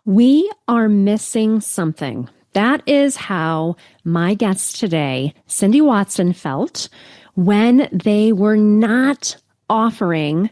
We are missing something. That is how my guest today, Cindy Watson, felt when they were not offering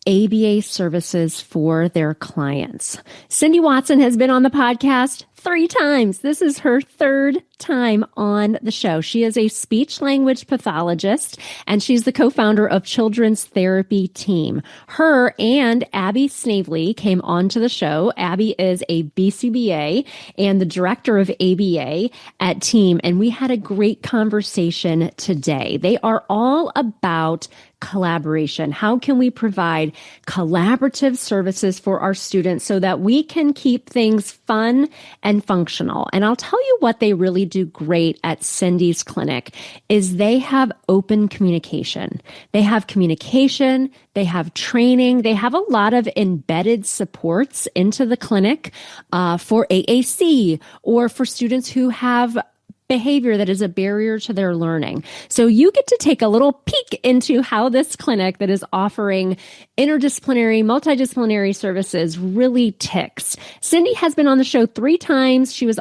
ABA services for their clients. Cindy Watson has been on the podcast 3 times. This is her 3rd time on the show. She is a speech language pathologist, and she's the co-founder of Children's Therapy Team. Her and Abby Snavely came onto the show. Abby is a BCBA and the director of ABA at Team, and we had a great conversation today. They are all about collaboration. How can we provide collaborative services for our students so that we can keep things fun and functional? And I'll tell you what they really do great at Cindy's clinic is they have open communication. They have communication, they have training, they have a lot of embedded supports into the clinic for AAC or for students who have behavior that is a barrier to their learning. So you get to take a little peek into how this clinic that is offering interdisciplinary, multidisciplinary services really ticks. Cindy has been on the show 3 times. She is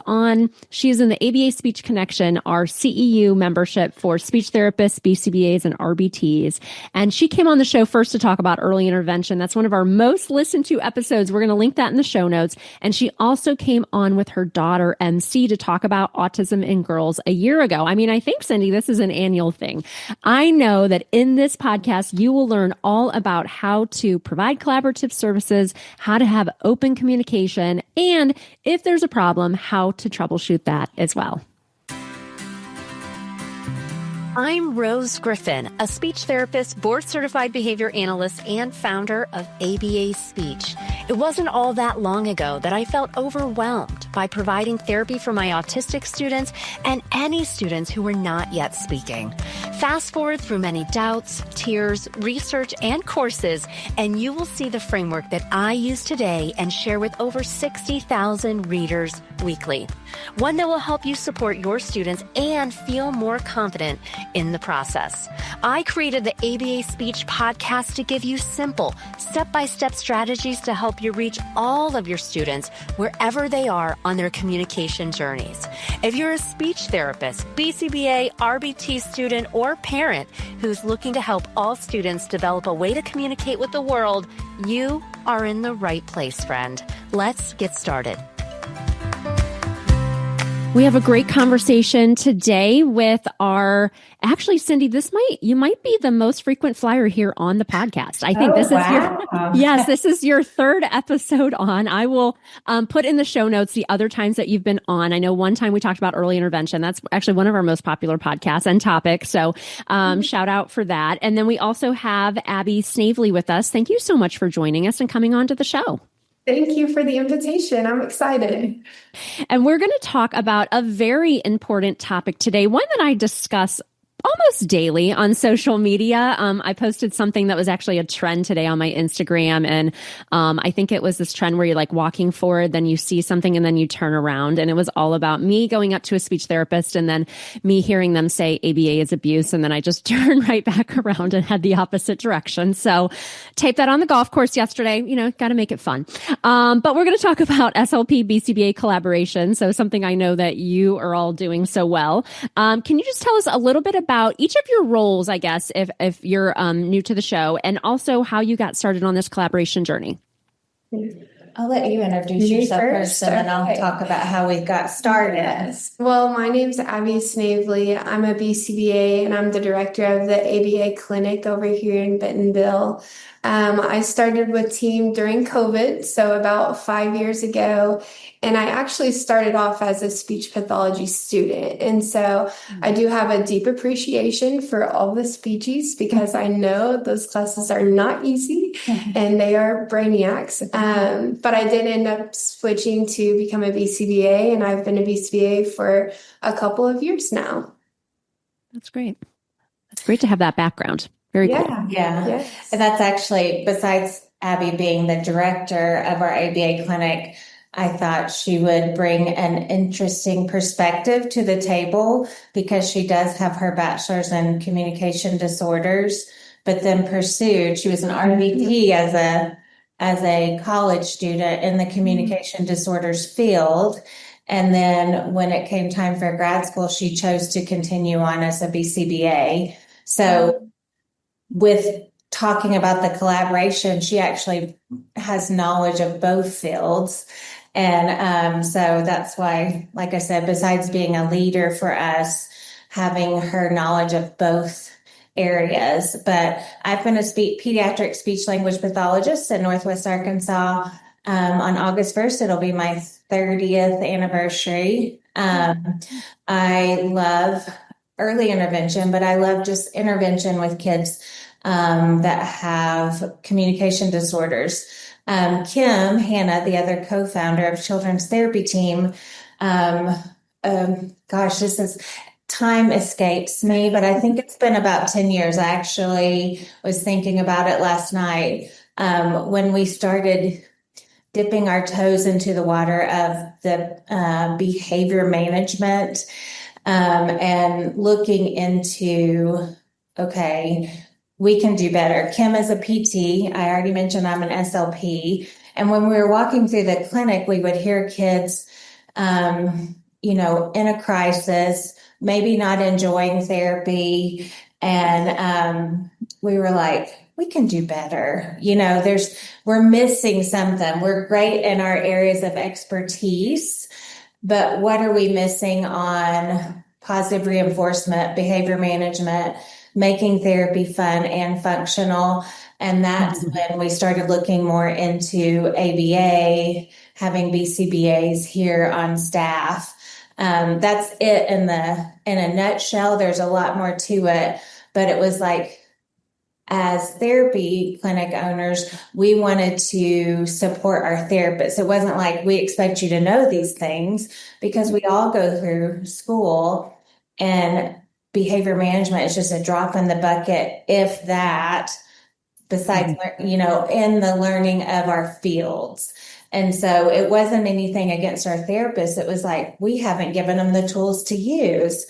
in the ABA Speech Connection, our CEU membership for speech therapists, BCBAs, and RBTs. And she came on the show first to talk about early intervention. That's one of our most listened to episodes. We're going to link that in the show notes. And she also came on with her daughter, MC, to talk about autism in girls a year ago. I mean, I think, Cindy, this is an annual thing. I know that in this podcast, you will learn all about how to provide collaborative services, how to have open communication, and if there's a problem, how to troubleshoot that as well. I'm Rose Griffin, a speech therapist, board-certified behavior analyst, and founder of ABA Speech. It wasn't all that long ago that I felt overwhelmed by providing therapy for my autistic students and any students who were not yet speaking. Fast forward through many doubts, tears, research, and courses, and you will see the framework that I use today and share with over 60,000 readers weekly. One that will help you support your students and feel more confident in the process. I created the ABA Speech podcast to give you simple, step-by-step strategies to help you reach all of your students wherever they are on their communication journeys. If you're a speech therapist, BCBA, RBT student, or parent who's looking to help all students develop a way to communicate with the world, you are in the right place, friend. Let's get started. We have a great conversation today with actually, Cindy, you might be the most frequent flyer here on the podcast. I think this is your 3rd episode on. I will put in the show notes the other times that you've been on. I know one time we talked about early intervention. That's actually one of our most popular podcasts and topics. So shout out for that. And then we also have Abby Snavely with us. Thank you so much for joining us and coming on to the show. Thank you for the invitation. I'm excited. And we're going to talk about a very important topic today, one that I discuss almost daily on social media. I posted something that was actually a trend today on my Instagram. And I think it was this trend where you're like walking forward, then you see something and then you turn around. And it was all about me going up to a speech therapist and then me hearing them say ABA is abuse. And then I just turned right back around and had the opposite direction. So taped that on the golf course yesterday, got to make it fun. But we're going to talk about SLP BCBA collaboration. So something I know that you are all doing so well. Can you just tell us a little bit about each of your roles, I guess, if you're new to the show, and also how you got started on this collaboration journey? I'll let you introduce yourself first, and then I'll talk about how we got started. Yes. Well, my name's Abby Snavely. I'm a BCBA, and I'm the director of the ABA clinic over here in Bentonville. I started with Team during COVID, so about 5 years ago, and I actually started off as a speech pathology student. And so I do have a deep appreciation for all the speechies because I know those classes are not easy and they are brainiacs. But I did end up switching to become a BCBA, and I've been a BCBA for a couple of years now. That's great. That's great to have that background. Very cool. Yeah. Yes. And that's actually, besides Abby being the director of our ABA clinic, I thought she would bring an interesting perspective to the table because she does have her bachelor's in communication disorders, but then she was an RBT as as a college student in the communication disorders field. And then when it came time for grad school, she chose to continue on as a BCBA. So with talking about the collaboration, she actually has knowledge of both fields. And so that's why, like I said, besides being a leader for us, having her knowledge of both areas. But I've been a pediatric speech language pathologist in Northwest Arkansas. On August 1st, it'll be my 30th anniversary. I love early intervention, but I love just intervention with kids that have communication disorders. Kim Hannah, the other co-founder of Children's Therapy Team, this is time escapes me, but I think it's been about 10 years. I actually was thinking about it last night when we started dipping our toes into the water of the behavior management and looking into, okay, we can do better. Kim is a PT. I already mentioned I'm an SLP. And when we were walking through the clinic, we would hear kids, in a crisis, maybe not enjoying therapy. And we were like, we can do better. We're missing something. We're great in our areas of expertise, but what are we missing on positive reinforcement, behavior management, making therapy fun and functional? And that's when we started looking more into ABA, having BCBAs here on staff. That's it in a nutshell. There's a lot more to it, but it was like, as therapy clinic owners, we wanted to support our therapists. It wasn't like we expect you to know these things, because we all go through school and behavior management is just a drop in the bucket, if that, besides, in the learning of our fields. And so it wasn't anything against our therapists. It was like, we haven't given them the tools to use.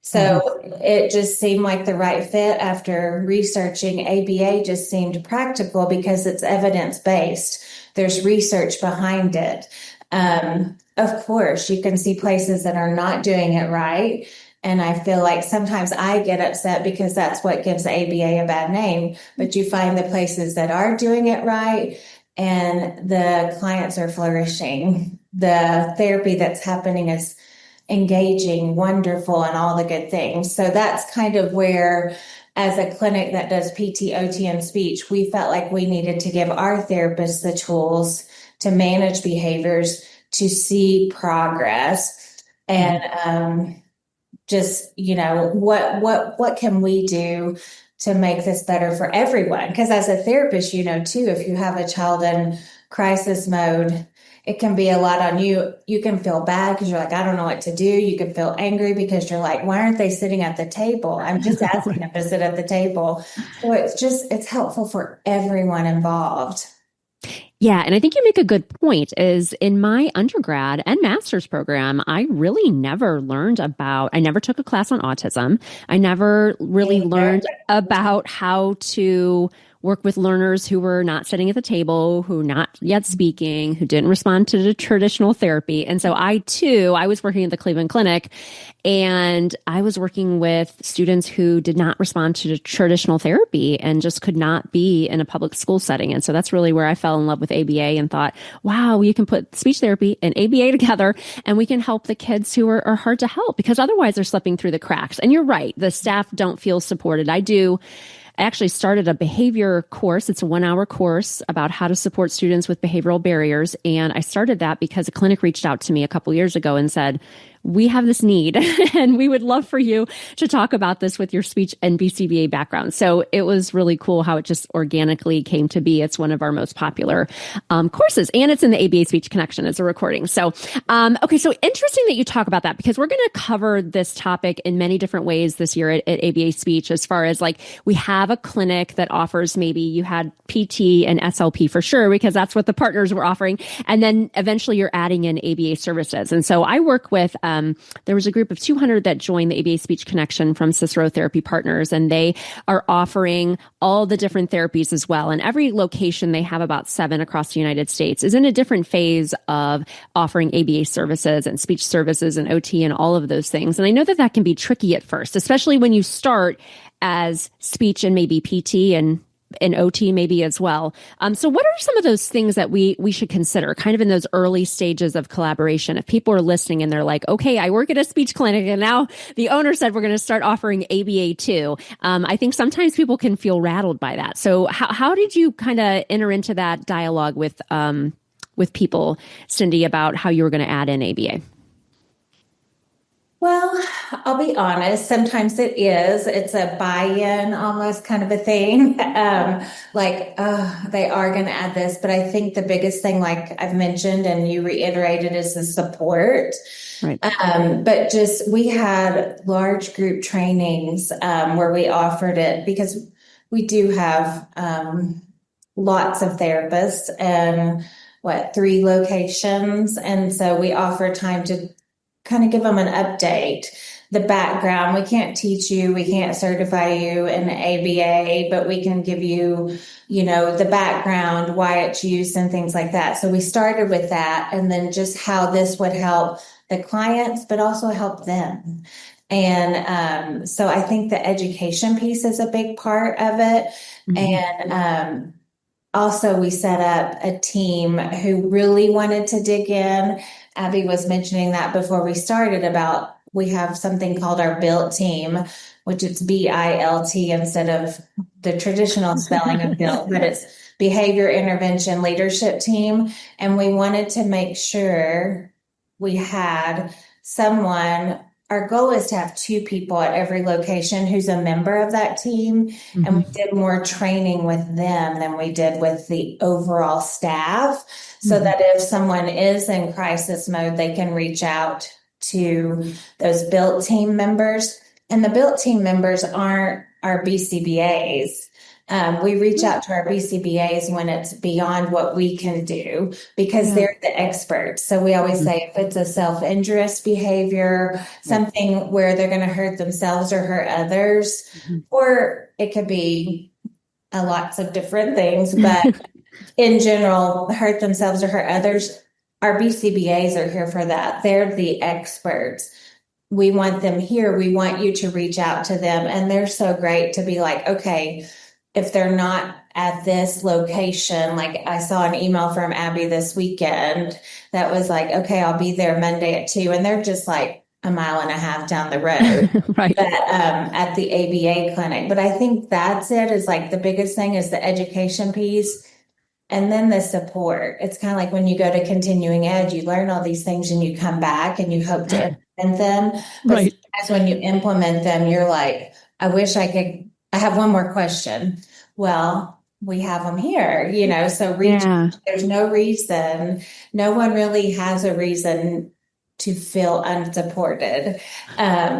So it just seemed like the right fit. After researching, ABA just seemed practical because it's evidence-based. There's research behind it. Of course, you can see places that are not doing it right. And I feel like sometimes I get upset because that's what gives ABA a bad name. But you find the places that are doing it right and the clients are flourishing. The therapy that's happening is engaging, wonderful, and all the good things. So that's kind of where, as a clinic that does PT, OT, and speech, we felt like we needed to give our therapists the tools to manage behaviors, to see progress, and what can we do to make this better for everyone? Because as a therapist, too, if you have a child in crisis mode, it can be a lot on you. You can feel bad because you're like, I don't know what to do. You can feel angry because you're like, why aren't they sitting at the table? I'm just asking them to sit at the table. So it's helpful for everyone involved. Yeah. And I think you make a good point. Is in my undergrad and master's program, I really never learned I never took a class on autism. I never really learned about how to work with learners who were not sitting at the table, who not yet speaking, who didn't respond to the traditional therapy. And so I was working at the Cleveland Clinic, and I was working with students who did not respond to the traditional therapy and just could not be in a public school setting. And so that's really where I fell in love with ABA and thought, wow, you can put speech therapy and ABA together and we can help the kids who are hard to help, because otherwise they're slipping through the cracks. And you're right, the staff don't feel supported. I actually started a behavior course. It's a 1-hour course about how to support students with behavioral barriers. And I started that because a clinic reached out to me a couple years ago and said, we have this need and we would love for you to talk about this with your speech and BCBA background. So it was really cool how it just organically came to be. It's one of our most popular courses, and it's in the ABA Speech Connection as a recording. So, so interesting that you talk about that, because we're going to cover this topic in many different ways this year at ABA Speech, as far as like, we have a clinic that offers, maybe you had PT and SLP for sure, because that's what the partners were offering. And then eventually you're adding in ABA services. And so I work with there was a group of 200 that joined the ABA Speech Connection from Cicero Therapy Partners, and they are offering all the different therapies as well. And every location, they have about 7 across the United States, is in a different phase of offering ABA services and speech services and OT and all of those things. And I know that that can be tricky at first, especially when you start as speech and maybe PT and OT maybe as well. So what are some of those things that we should consider kind of in those early stages of collaboration? If people are listening and they're like, okay, I work at a speech clinic and now the owner said we're going to start offering ABA too. I think sometimes people can feel rattled by that. So how did you kind of enter into that dialogue with people, Cindy, about how you were going to add in ABA? Well, I'll be honest, sometimes it's a buy-in almost kind of a thing. They are going to add this, but I think the biggest thing, like I've mentioned and you reiterated, is the support. Right. But we had large group trainings where we offered it because we do have lots of therapists and 3 locations. And so we offer time to kind of give them an update, the background. We can't teach you, we can't certify you in ABA, but we can give you, the background, why it's used and things like that. So we started with that, and then just how this would help the clients, but also help them. And so I think the education piece is a big part of it. Mm-hmm. And also we set up a team who really wanted to dig in. Abby was mentioning that before we started about we have something called our BILT team, which it's BILT instead of the traditional spelling of BILT, but it's Behavior Intervention Leadership Team. And we wanted to make sure we had someone. Our goal is to have 2 people at every location who's a member of that team. Mm-hmm. And we did more training with them than we did with the overall staff. So mm-hmm. that if someone is in crisis mode, they can reach out to those BILT team members. And the BILT team members aren't our BCBAs. We reach out to our BCBAs when it's beyond what we can do because they're the experts. So we always say if it's a self-injurious behavior, something where they're going to hurt themselves or hurt others, or it could be lots of different things, but in general, hurt themselves or hurt others, our BCBAs are here for that. They're the experts. We want them here. We want you to reach out to them. And they're so great to be like, okay, if they're not at this location, like I saw an email from Abby this weekend that was like, okay, I'll be there Monday at 2. And they're just like a mile and a half down the road right. But, at the ABA clinic. But I think that's it, is like the biggest thing is the education piece. And then the support. It's kind of like when you go to continuing ed, you learn all these things and you come back and you hope to implement them. But right. sometimes when you implement them, you're like, I wish I could. I have one more question. Well, we have them here, so there's no reason. No one really has a reason to feel unsupported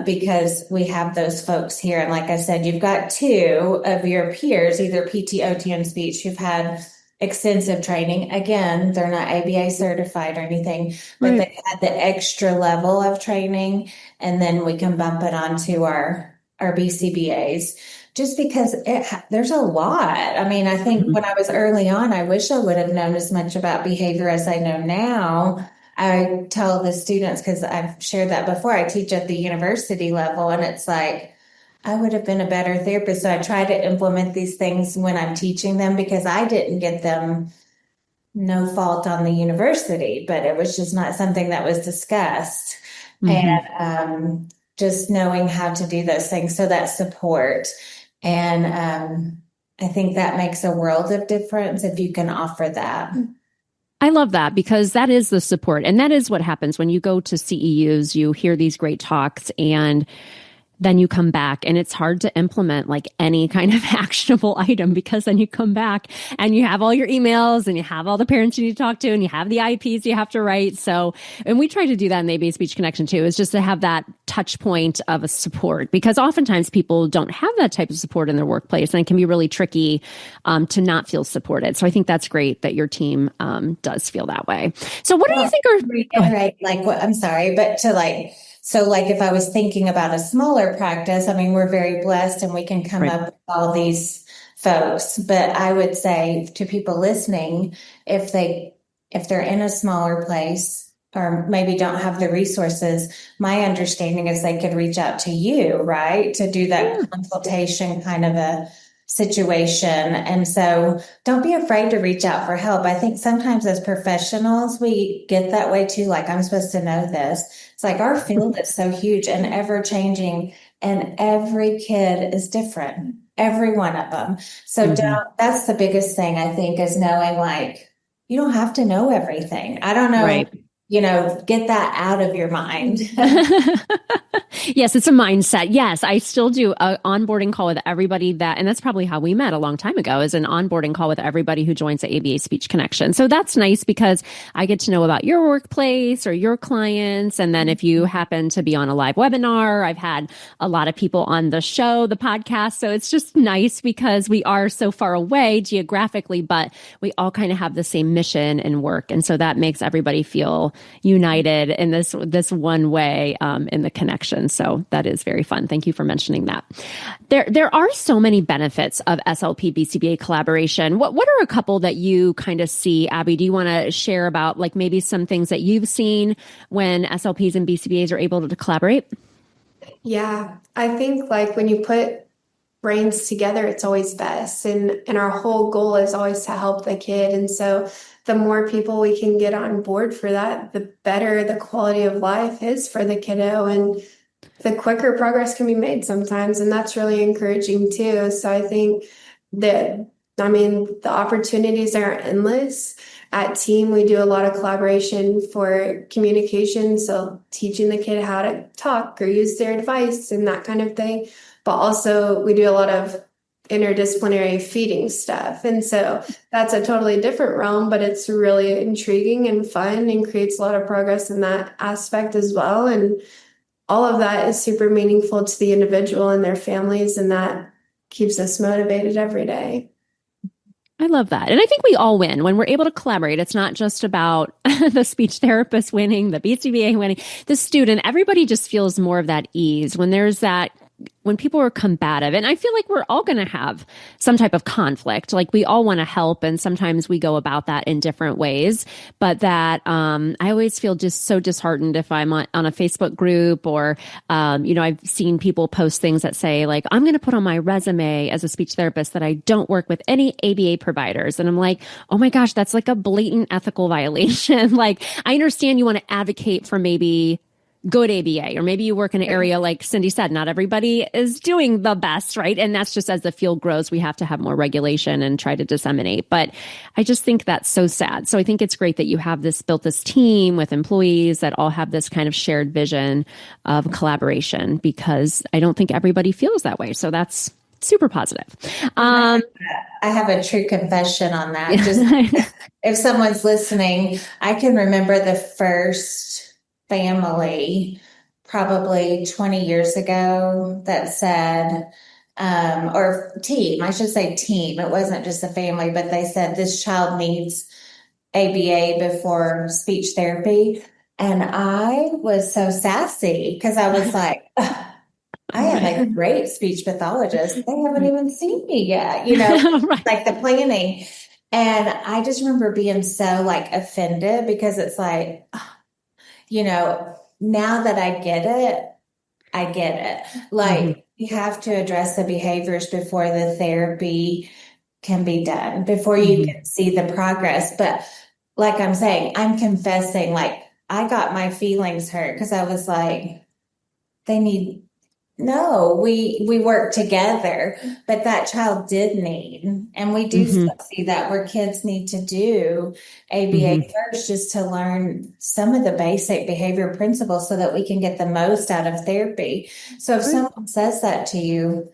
because we have those folks here. And like I said, you've got 2 of your peers, either PT, OT, and speech, who've had extensive training. Again, they're not ABA certified or anything, but right. They had the extra level of training. And then we can bump it onto our BCBAs. Just because there's a lot. I mean, I think when I was early on, I wish I would have known as much about behavior as I know now. I tell the students, because I've shared that before, I teach at the university level, and it's like, I would have been a better therapist. So I try to implement these things when I'm teaching them because I didn't get them, no fault on the university, but it was just not something that was discussed. Mm-hmm. And just knowing how to do those things. So that support. And I think that makes a world of difference if you can offer that. I love that because that is the support. And that is what happens when you go to CEUs, you hear these great talks and then you come back and it's hard to implement like any kind of actionable item because then you come back and you have all your emails and you have all the parents you need to talk to and you have the IPs you have to write. So, and we try to do that in the ABA Speech Connection too, is just to have that touch point of a support because oftentimes people don't have that type of support in their workplace and it can be really tricky to not feel supported. So I think that's great that your team does feel that way. So what do you think are... Right, like what? I'm sorry, but to like... So like if I was thinking about a smaller practice, I mean, we're very blessed and we can come Right. up with all these folks. But I would say to people listening, if they're in a smaller place or maybe don't have the resources, my understanding is they could reach out to you, right? To do that consultation kind of a situation. And so don't be afraid to reach out for help. I think sometimes as professionals, we get that way too. Like, I'm supposed to know this. It's like our field is so huge and ever changing, and every kid is different, every one of them. So that's the biggest thing I think, is knowing like, you don't have to know everything. I don't know, Right. Get that out of your mind. Yes, it's a mindset. Yes, I still do an onboarding call with everybody and that's probably how we met a long time ago, is an onboarding call with everybody who joins the ABA Speech Connection. So that's nice because I get to know about your workplace or your clients. And then if you happen to be on a live webinar, I've had a lot of people on the show, the podcast. So it's just nice because we are so far away geographically, but we all kind of have the same mission and work. And so that makes everybody feel united in this one way in the connection. So that is very fun. Thank you for mentioning that. There are so many benefits of SLP BCBA collaboration. What are a couple that you kind of see, Abby? Do you want to share about like maybe some things that you've seen when SLPs and BCBAs are able to collaborate? Yeah, I think like when you put brains together, it's always best. And our whole goal is always to help the kid. And so the more people we can get on board for that, the better the quality of life is for the kiddo. And the quicker progress can be made sometimes. And that's really encouraging too. So I think that, the opportunities are endless. At Team, we do a lot of collaboration for communication. So teaching the kid how to talk or use their device and that kind of thing. But also we do a lot of interdisciplinary feeding stuff. And so that's a totally different realm, but it's really intriguing and fun and creates a lot of progress in that aspect as well. And all of that is super meaningful to the individual and their families, and that keeps us motivated every day. I love that. And I think we all win when we're able to collaborate. It's not just about the speech therapist winning, the BCBA winning, the student. Everybody just feels more of that ease when there's that, when people are combative. And I feel like we're all going to have some type of conflict. Like we all want to help. And sometimes we go about that in different ways. But that, I always feel just so disheartened if I'm on a Facebook group or, I've seen people post things that say like, I'm going to put on my resume as a speech therapist that I don't work with any ABA providers. And I'm like, oh my gosh, that's like a blatant ethical violation. Like I understand you want to advocate for maybe good ABA, or maybe you work in an area like Cindy said, not everybody is doing the best, right? And that's just as the field grows, we have to have more regulation and try to disseminate. But I just think that's so sad. So I think it's great that you have built this team with employees that all have this kind of shared vision of collaboration, because I don't think everybody feels that way. So that's super positive. I have a true confession on that. Just if someone's listening, I can remember the first family probably 20 years ago that said, or team, I should say team. It wasn't just a family, but they said this child needs ABA before speech therapy. And I was so sassy because I was like, I am a great speech pathologist. They haven't even seen me yet, Right. like the planning. And I just remember being so like offended because it's like, now that I get it. Like you have to address the behaviors before the therapy can be done, before you can see the progress. But like I'm saying, I'm confessing, like I got my feelings hurt because I was like, no, we work together, but that child did need, and we do still see that where kids need to do ABA first just to learn some of the basic behavior principles so that we can get the most out of therapy. So if someone says that to you,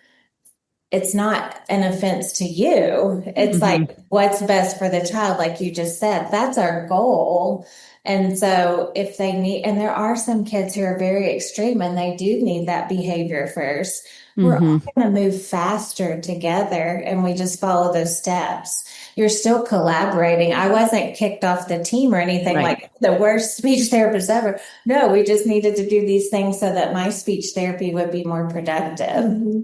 it's not an offense to you. It's like what's best for the child, like you just said. That's our goal. And so if they need, and there are some kids who are very extreme and they do need that behavior first, we're all going to move faster together and we just follow those steps. you're still collaborating. I wasn't kicked off the team or anything like the worst speech therapist ever. No, we just needed to do these things so that my speech therapy would be more productive. Mm-hmm.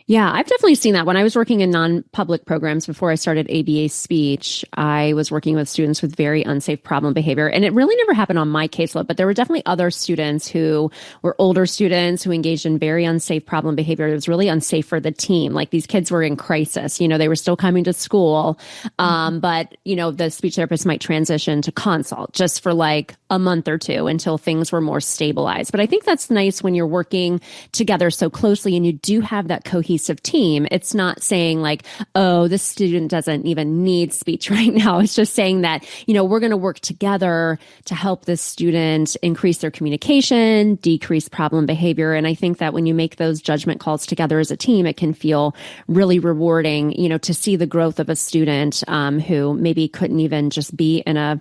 Yeah, I've definitely seen that. When I was working in non-public programs before I started ABA speech, I was working with students with very unsafe problem behavior. And it really never happened on my caseload, but there were definitely other students who were older students who engaged in very unsafe problem behavior. It was really unsafe for the team. Like these kids were in crisis. You know, they were still coming to school. But, you know, the speech therapist might transition to consult just for like a month or two until things were more stabilized. But I think that's nice when you're working together so closely and you do have that cohesive team. It's not saying like, oh, this student doesn't even need speech right now. It's just saying that, you know, we're going to work together to help this student increase their communication, decrease problem behavior. And I think that when you make those judgment calls together as a team, it can feel really rewarding, you know, to see the growth of a student who maybe couldn't even just be in a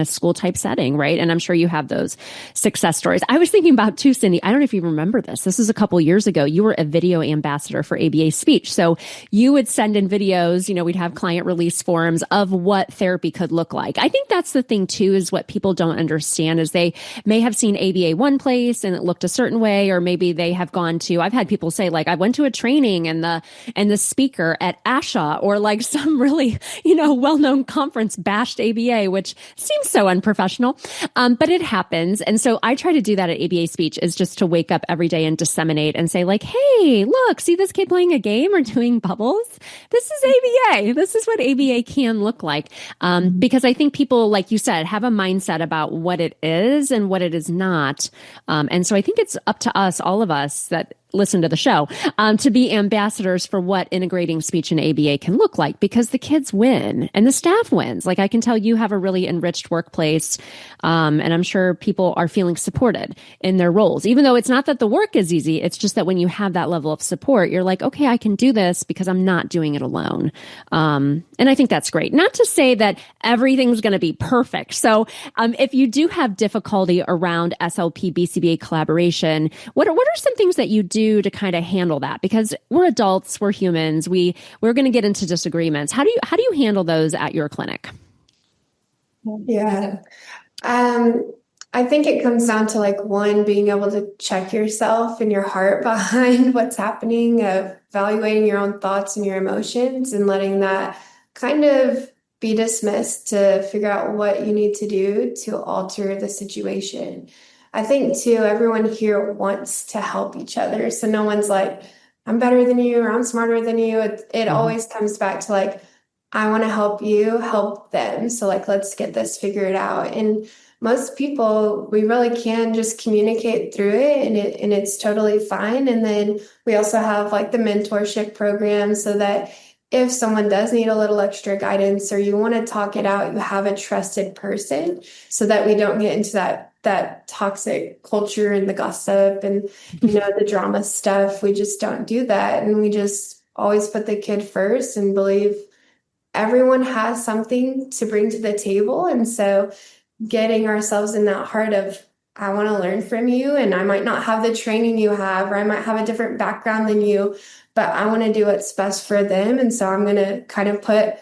school type setting, right? And I'm sure you have those success stories. I was thinking about too, Cindy, I don't know if you remember this. This was a couple years ago. You were a video ambassador for ABA speech. So you would send in videos, you know, we'd have client release forums of what therapy could look like. I think that's the thing too, is what people don't understand is they may have seen ABA one place and it looked a certain way, or maybe they have gone to, I've had people say like, I went to a training and the speaker at ASHA or like some really, you know, well-known conference bashed ABA, which seems so unprofessional, but it happens. And so I try to do that at ABA speech is just to wake up every day and disseminate and say like, hey, look, see this kid playing a game or doing bubbles? This is ABA. This is what ABA can look like. Because I think people, like you said, have a mindset about what it is and what it is not. And so I think it's up to us, all of us that listen to the show, to be ambassadors for what integrating speech and ABA can look like, because the kids win and the staff wins. Like I can tell you have a really enriched workplace. And I'm sure people are feeling supported in their roles, even though it's not that the work is easy. It's just that when you have that level of support, you're like, okay, I can do this because I'm not doing it alone. And I think that's great. Not to say that everything's going to be perfect. So, if you do have difficulty around SLP BCBA collaboration, what are some things that you do to kind of handle that? Because we're adults, we're humans, we're going to get into disagreements. How do you handle those at your clinic? Yeah. I think it comes down to like one, being able to check yourself and your heart behind what's happening, evaluating your own thoughts and your emotions and letting that kind of be dismissed to figure out what you need to do to alter the situation. I think too, everyone here wants to help each other. So no one's like, I'm better than you or I'm smarter than you. It always comes back to like, I want to help you, help them. So like, let's get this figured out. And most people, we really can just communicate through it and it's totally fine. And then we also have like the mentorship program so that if someone does need a little extra guidance or you want to talk it out, you have a trusted person so that we don't get into that toxic culture and the gossip and, you know, the drama stuff. We just don't do that. And we just always put the kid first and believe everyone has something to bring to the table. And so getting ourselves in that heart of, I want to learn from you and I might not have the training you have, or I might have a different background than you, but I want to do what's best for them. And so I'm going to kind of put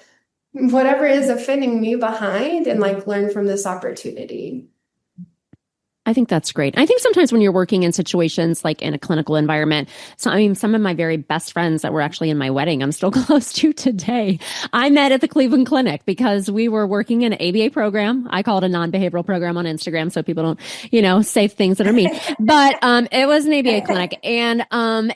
whatever is offending me behind and like learn from this opportunity. I think that's great. I think sometimes when you're working in situations like in a clinical environment, so I mean, some of my very best friends that were actually in my wedding, I'm still close to today, I met at the Cleveland Clinic because we were working in an ABA program. I call it a non-behavioral program on Instagram so people don't, you know, say things that are mean. But it was an ABA clinic and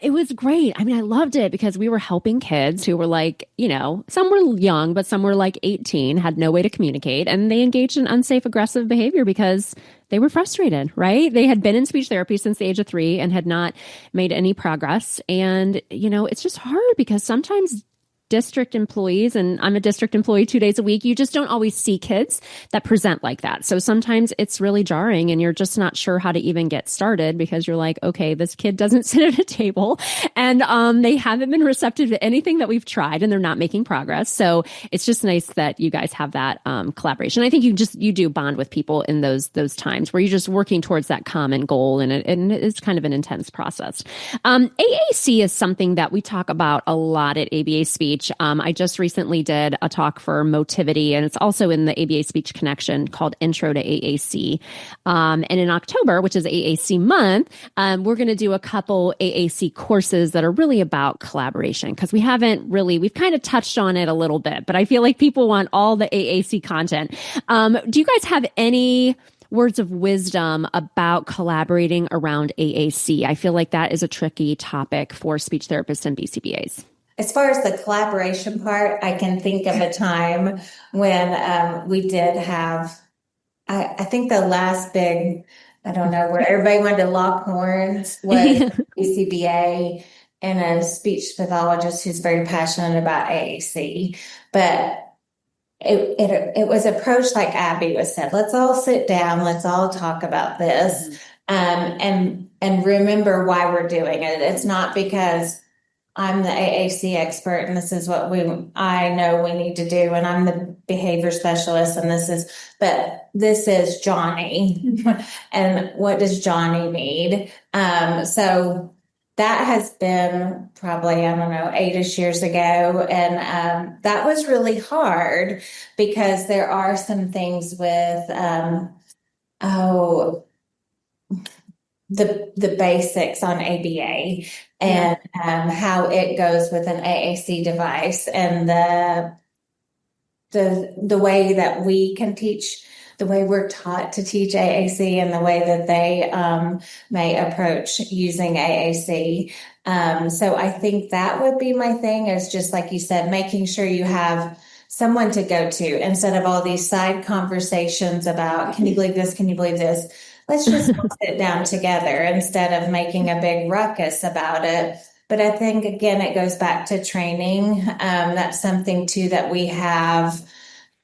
it was great. I mean, I loved it because we were helping kids who were like, you know, some were young, but some were like 18, had no way to communicate, and they engaged in unsafe, aggressive behavior because they were frustrated, right? They had been in speech therapy since the age of 3 and had not made any progress. And, you know, it's just hard because sometimes district employees, and I'm a district employee 2 days a week, you just don't always see kids that present like that. So sometimes it's really jarring and you're just not sure how to even get started because you're like, okay, this kid doesn't sit at a table and they haven't been receptive to anything that we've tried and they're not making progress. So it's just nice that you guys have that collaboration. I think you do bond with people in those times where you're just working towards that common goal, and it's kind of an intense process. AAC is something that we talk about a lot at ABA Speech. speech. I just recently did a talk for Motivity, and it's also in the ABA Speech Connection called Intro to AAC. And in October, which is AAC month, we're going to do a couple AAC courses that are really about collaboration, because we've kind of touched on it a little bit, but I feel like people want all the AAC content. Do you guys have any words of wisdom about collaborating around AAC? I feel like that is a tricky topic for speech therapists and BCBAs. As far as the collaboration part, I can think of a time when we did have, I think the last big, I don't know, where everybody wanted to lock horns was BCBA and a speech pathologist who's very passionate about AAC. But it was approached like Abby was said, let's all sit down, let's all talk about this, and remember why we're doing it. It's not because I'm the AAC expert and this is what I know we need to do, and I'm the behavior specialist and but this is Johnny and what does Johnny need? So that has been probably, I don't know, 8-ish years ago. And that was really hard because there are some things with, the basics on ABA and how it goes with an AAC device, and the way that we can teach, the way we're taught to teach AAC, and the way that they may approach using AAC. So I think that would be my thing, is just like you said, making sure you have someone to go to instead of all these side conversations about, can you believe this? Can you believe this? Let's just sit down together instead of making a big ruckus about it. But I think, again, it goes back to training. That's something, too, that we have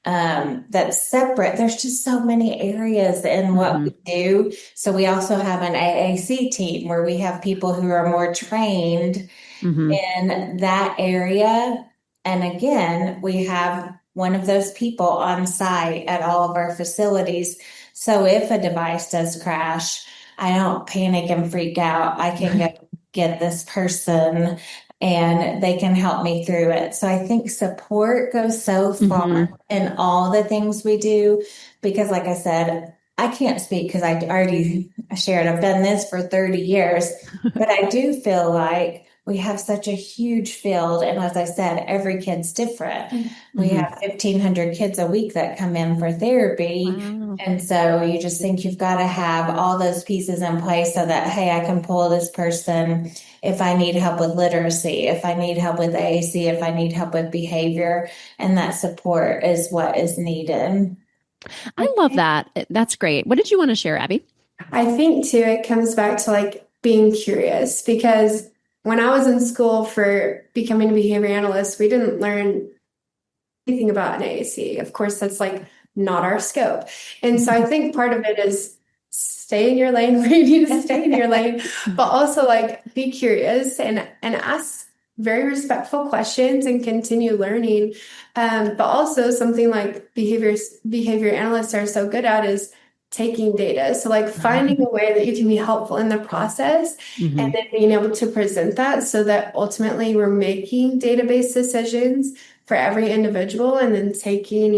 that's separate. There's just so many areas in what we do. So we also have an AAC team where we have people who are more trained in that area. And again, we have one of those people on site at all of our facilities. So if a device does crash, I don't panic and freak out. I can go get this person and they can help me through it. So I think support goes so far in all the things we do, because like I said, I can't speak because I already shared, I've done this for 30 years, but I do feel like we have such a huge field. And as I said, every kid's different. We have 1,500 kids a week that come in for therapy. Wow. And so you just think you've got to have all those pieces in place so that, hey, I can pull this person if I need help with literacy, if I need help with AAC, if I need help with behavior. And that support is what is needed. I love that. That's great. What did you want to share, Abby? I think, too, it comes back to like being curious, because when I was in school for becoming a behavior analyst, we didn't learn anything about an AAC. Of course, that's like not our scope. And so I think part of it is stay in your lane where you need to stay in your lane, but also like be curious and ask very respectful questions and continue learning. But also something like behavior analysts are so good at is taking data. So like finding a way that you can be helpful in the process and then being able to present that so that ultimately we're making database decisions for every individual, and then taking,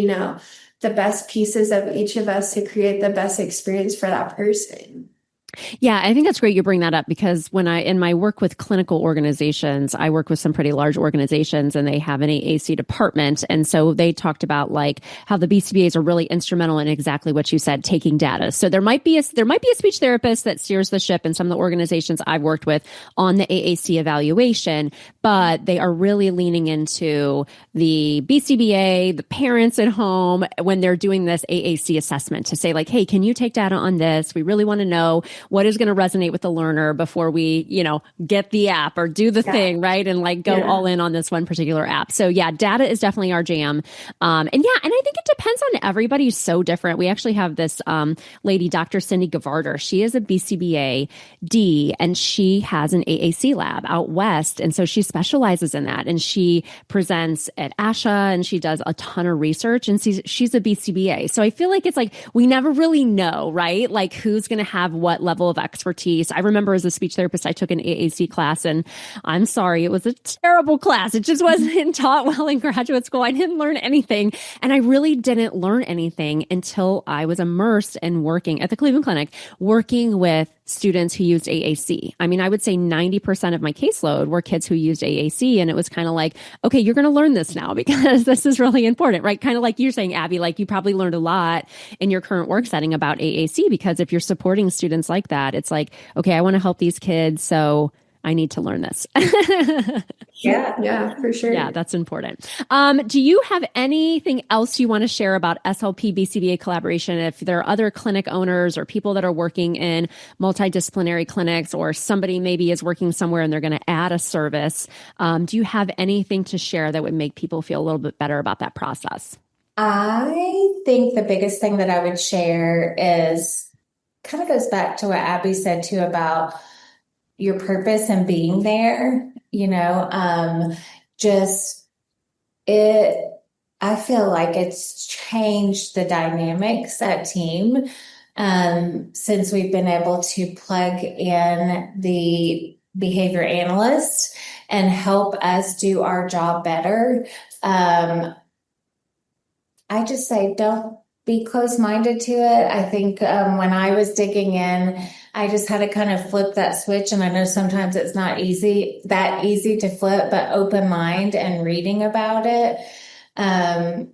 the best pieces of each of us to create the best experience for that person. Yeah, I think that's great you bring that up, because in my work with clinical organizations, I work with some pretty large organizations and they have an AAC department. And so they talked about like how the BCBAs are really instrumental in exactly what you said, taking data. So there might be a speech therapist that steers the ship in some of the organizations I've worked with on the AAC evaluation, but they are really leaning into the BCBA, the parents at home when they're doing this AAC assessment to say like, hey, can you take data on this? We really want to know what is going to resonate with the learner before we, get the app or do the thing, right? And like go all in on this one particular app. So yeah, data is definitely our jam. And I think it depends on everybody. Who's so different. We actually have this lady, Dr. Cindy Gavarder. She is a BCBA D and she has an AAC lab out west. And so she specializes in that. And she presents at ASHA and she does a ton of research, and she's a BCBA. So I feel like it's like we never really know, right? Like who's going to have what level level of expertise. I remember as a speech therapist, I took an AAC class, and I'm sorry, it was a terrible class. It just wasn't taught well in graduate school. I didn't learn anything. And I really didn't learn anything until I was immersed in working at the Cleveland Clinic, working with students who used AAC. I mean, I would say 90% of my caseload were kids who used AAC. And it was kind of like, okay, you're going to learn this now because this is really important, right? Kind of like you're saying, Abby, like you probably learned a lot in your current work setting about AAC, because if you're supporting students like that, it's like, okay, I want to help these kids, so I need to learn this. Yeah, for sure. Yeah, that's important. Do you have anything else you want to share about SLP BCBA collaboration? If there are other clinic owners or people that are working in multidisciplinary clinics, or somebody maybe is working somewhere and they're going to add a service, do you have anything to share that would make people feel a little bit better about that process? I think the biggest thing that I would share is kind of goes back to what Abby said too about your purpose and being there, just it, I feel like it's changed the dynamics at team, since we've been able to plug in the behavior analyst and help us do our job better. I just say, don't be closed-minded to it. I think when I was digging in, I just had to kind of flip that switch. And I know sometimes it's not that easy to flip, but open mind and reading about it. I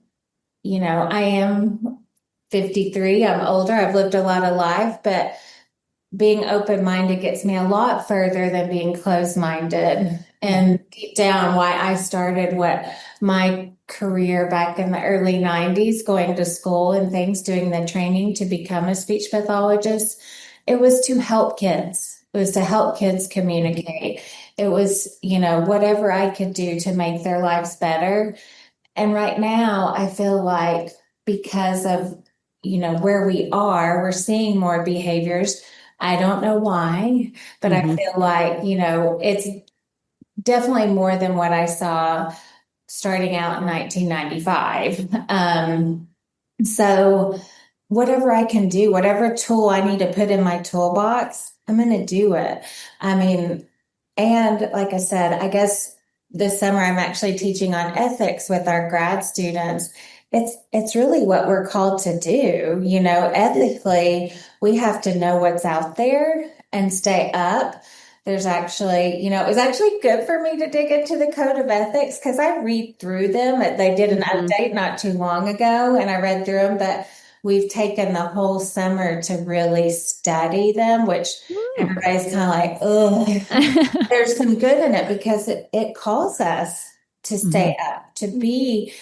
am 53. I'm older. I've lived a lot of life, but being open-minded gets me a lot further than being closed-minded. And deep down, why I started my career back in the early 90s, going to school and things, doing the training to become a speech pathologist, it was to help kids. It was to help kids communicate. It was, whatever I could do to make their lives better. And right now, I feel like because of, where we are, we're seeing more behaviors. I don't know why, but I feel like, it's definitely more than what I saw starting out in 1995. So whatever I can do, whatever tool I need to put in my toolbox, I'm going to do it. I mean, and like I said, I guess this summer I'm actually teaching on ethics with our grad students. It's really what we're called to do. Ethically, we have to know what's out there and stay up. There's actually, it was actually good for me to dig into the code of ethics because I read through them. They did an update not too long ago, and I read through them, but we've taken the whole summer to really study them, which everybody's kind of like, oh, there's some good in it because it calls us to stay up, to be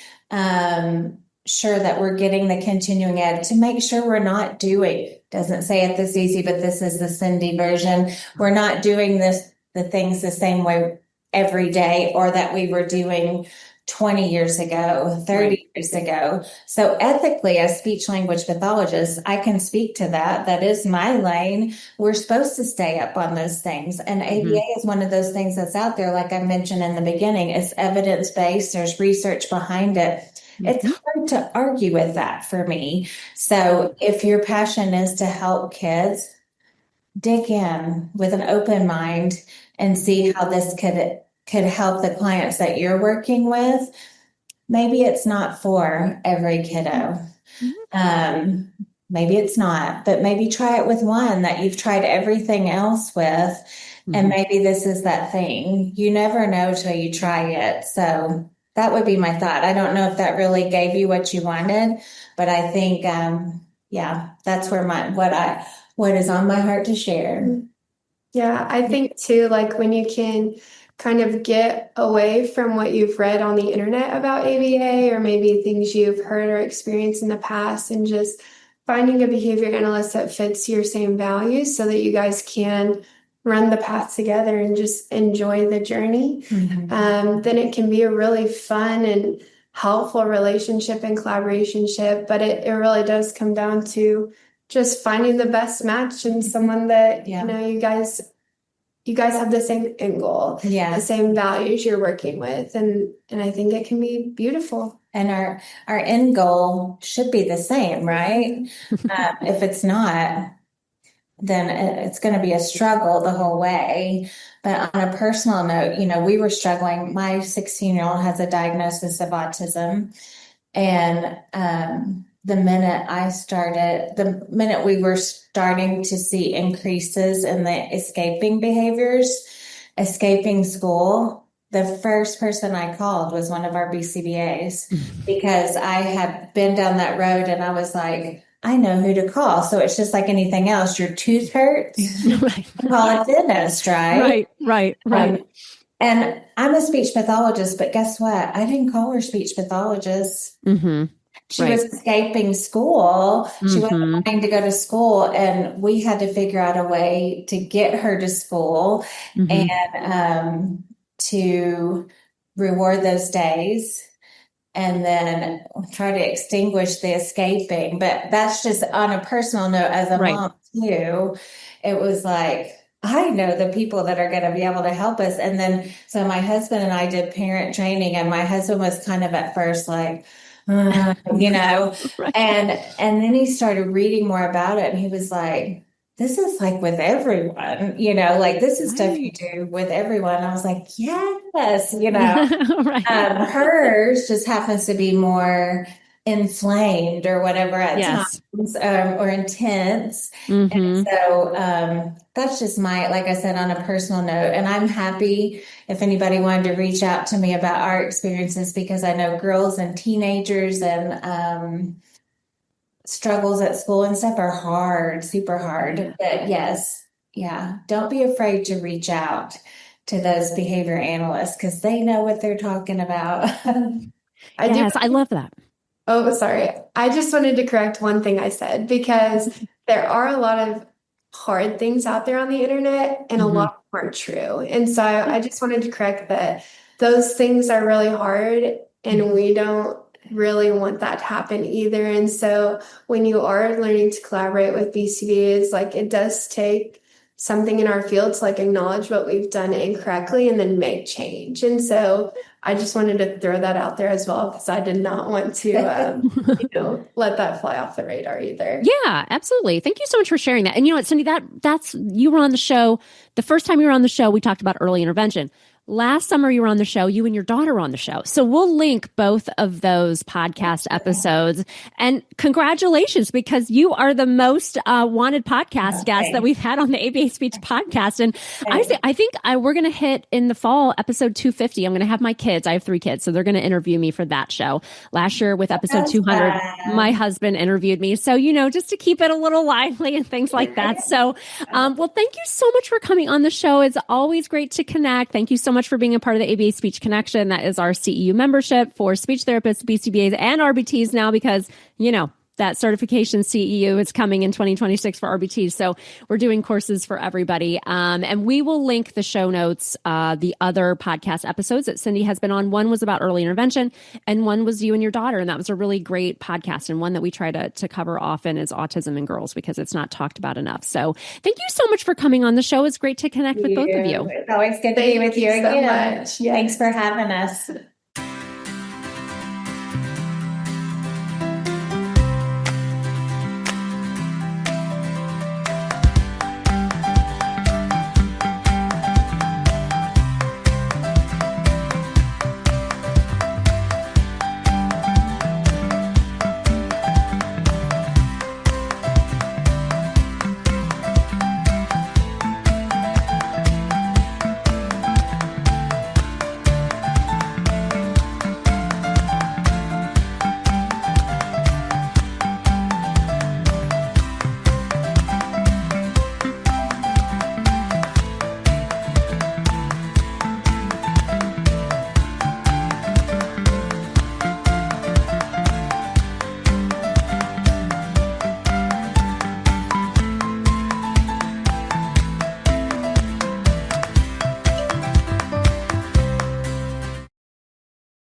sure that we're getting the continuing ed, to make sure we're not doing, doesn't say it this easy, but this is the Cindy version. We're not doing the things the same way every day, or that we were doing 20 years ago, 30 years ago. So ethically, as speech language pathologists, I can speak to that. That is my lane. We're supposed to stay up on those things. And ABA is one of those things that's out there. Like I mentioned in the beginning, it's evidence-based. There's research behind it. It's hard to argue with that for me. So if your passion is to help kids, dig in with an open mind and see how this could help the clients that you're working with. Maybe it's not for every kiddo. Maybe it's not, but maybe try it with one that you've tried everything else with. And maybe this is that thing. You never know till you try it. So that would be my thought. I don't know if that really gave you what you wanted, but I think, that's where what is on my heart to share. Yeah, I think too, like when you can kind of get away from what you've read on the internet about ABA, or maybe things you've heard or experienced in the past, and just finding a behavior analyst that fits your same values so that you guys can run the path together and just enjoy the journey, then it can be a really fun and helpful relationship and collaborationship. But it really does come down to just finding the best match and someone that, you guys have the same end goal, the same values you're working with. And I think it can be beautiful. And our end goal should be the same, right? If it's not, then it's going to be a struggle the whole way. But on a personal note, we were struggling. My 16-year-old has a diagnosis of autism. And the minute we were starting to see increases in the escaping behaviors, escaping school, the first person I called was one of our BCBAs because I had been down that road and I was like, I know who to call. So it's just like anything else. Your tooth hurts, Right. call a dentist, right? Right. And I'm a speech pathologist, but guess what? I didn't call her speech pathologist. Mm-hmm. She was escaping school. She wasn't Mm-hmm. wanting to go to school, and we had to figure out a way to get her to school Mm-hmm. and to reward those days and then try to extinguish the escaping. But that's just on a personal note as a Right. mom too. It was like, I know the people that are going to be able to help us. And then, so my husband and I did parent training, and my husband was kind of at first like, Right. and then he started reading more about it, and he was like, this is like with everyone, like this is stuff you do with everyone. I was like, yes, Right. hers just happens to be more inflamed or whatever at Yes. times, or intense. Mm-hmm. And so that's just like I said, on a personal note. And I'm happy if anybody wanted to reach out to me about our experiences, because I know girls and teenagers and struggles at school and stuff are hard, super hard. Yeah. But yes, don't be afraid to reach out to those behavior analysts because they know what they're talking about. I love that. Oh, sorry. I just wanted to correct one thing I said, because there are a lot of hard things out there on the internet and a lot of them aren't true. And so I just wanted to correct that those things are really hard and we don't really want that to happen either. And so when you are learning to collaborate with BCBAs, like it does take something in our field to like acknowledge what we've done incorrectly and then make change. And so I just wanted to throw that out there as well, because I did not want to, let that fly off the radar either. Yeah, absolutely. Thank you so much for sharing that. And you know what, Cindy, that's you were on the show. The first time you were on the show, we talked about early intervention. Last summer you were on the show, you and your daughter were on the show. So we'll link both of those podcast episodes. And congratulations, because you are the most wanted podcast guest that we've had on the ABA Speech podcast. And I think we're going to hit in the fall episode 250. I'm going to have my kids. I have 3 kids, so they're going to interview me for that show. Last year with episode 200, my husband interviewed me. So, just to keep it a little lively and things like that. So, well, thank you so much for coming on the show. It's always great to connect. Thank you so much for being a part of the ABA Speech Connection. That is our CEU membership for speech therapists, BCBAs, and RBTs now, because, that certification CEU is coming in 2026 for RBTs. So we're doing courses for everybody. And we will link the show notes, the other podcast episodes that Cindy has been on. One was about early intervention and one was you and your daughter. And that was a really great podcast. And one that we try to cover often is autism in girls, because it's not talked about enough. So thank you so much for coming on the show. It's great to connect with both of you. It's always good to be with you again. So much. Yes. Thanks for having us.